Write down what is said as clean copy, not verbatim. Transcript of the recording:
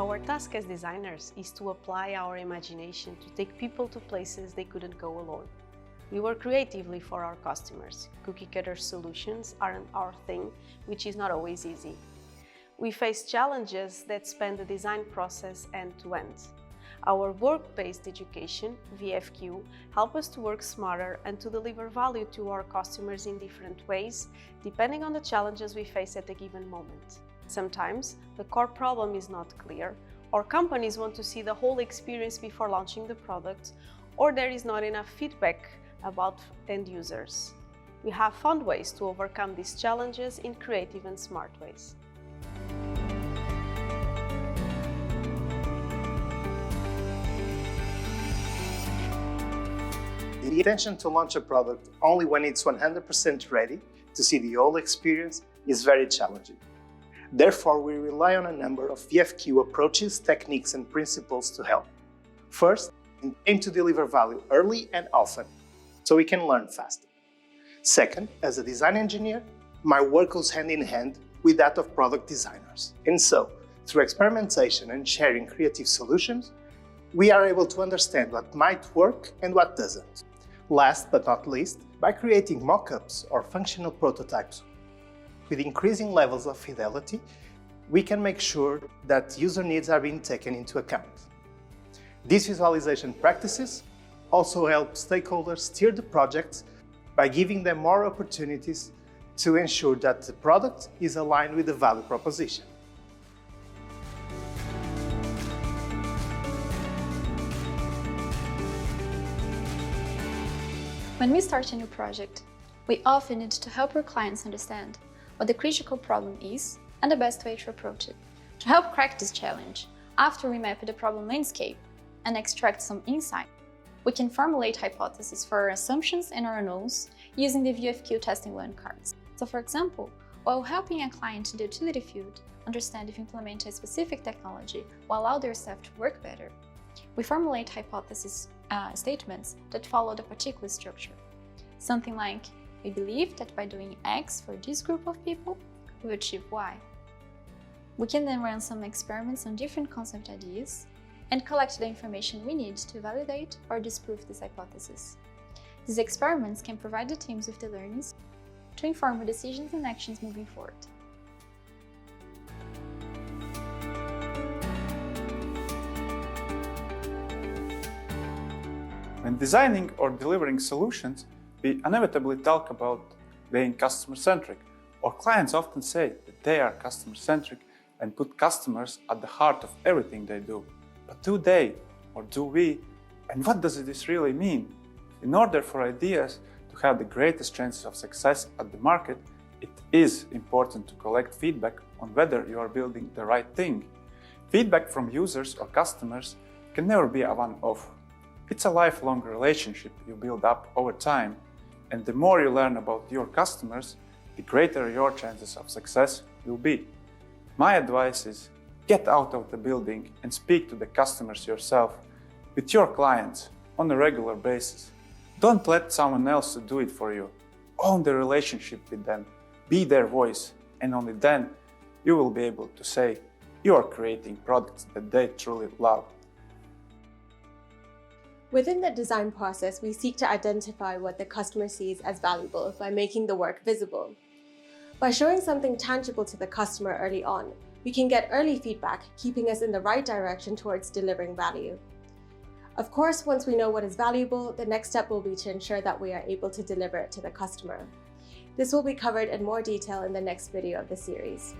Our task as designers is to apply our imagination to take people to places they couldn't go alone. We work creatively for our customers. Cookie-cutter solutions aren't our thing, which is not always easy. We face challenges that span the design process end-to-end. Our work-based education, VFQ, helps us to work smarter and to deliver value to our customers in different ways, depending on the challenges we face at a given moment. Sometimes, the core problem is not clear, or companies want to see the whole experience before launching the product, or there is not enough feedback about end users. We have found ways to overcome these challenges in creative and smart ways. The intention to launch a product only when it's 100% ready to see the whole experience is very challenging. Therefore, we rely on a number of VFQ approaches, techniques, and principles to help. First, we aim to deliver value early and often, so we can learn faster. Second, as a design engineer, my work goes hand in hand with that of product designers. And so, through experimentation and sharing creative solutions, we are able to understand what might work and what doesn't. Last but not least, by creating mock-ups or functional prototypes with increasing levels of fidelity, we can make sure that user needs are being taken into account. These visualization practices also help stakeholders steer the projects by giving them more opportunities to ensure that the product is aligned with the value proposition. When we start a new project, we often need to help our clients understand what the critical problem is and the best way to approach it. To help crack this challenge, after we map the problem landscape and extract some insight, we can formulate hypotheses for our assumptions and our unknowns using the VFQ testing learn cards. So for example, while helping a client in the utility field understand if implement a specific technology will allow their staff to work better, we formulate hypothesis statements that follow the particular structure. Something like, we believe that by doing X for this group of people, we achieve Y. We can then run some experiments on different concept ideas and collect the information we need to validate or disprove this hypothesis. These experiments can provide the teams with the learnings to inform our decisions and actions moving forward. When designing or delivering solutions, we inevitably talk about being customer-centric. Our clients often say that they are customer-centric and put customers at the heart of everything they do. But do they, or do we, and what does this really mean? In order for ideas to have the greatest chances of success at the market, it is important to collect feedback on whether you are building the right thing. Feedback from users or customers can never be a one-off. It's a lifelong relationship you build up over time, and the more you learn about your customers, the greater your chances of success will be. My advice is, get out of the building and speak to the customers yourself, with your clients, on a regular basis. Don't let someone else do it for you. Own the relationship with them, be their voice, and only then you will be able to say you are creating products that they truly love. Within the design process, we seek to identify what the customer sees as valuable by making the work visible. By showing something tangible to the customer early on, we can get early feedback, keeping us in the right direction towards delivering value. Of course, once we know what is valuable, the next step will be to ensure that we are able to deliver it to the customer. This will be covered in more detail in the next video of the series.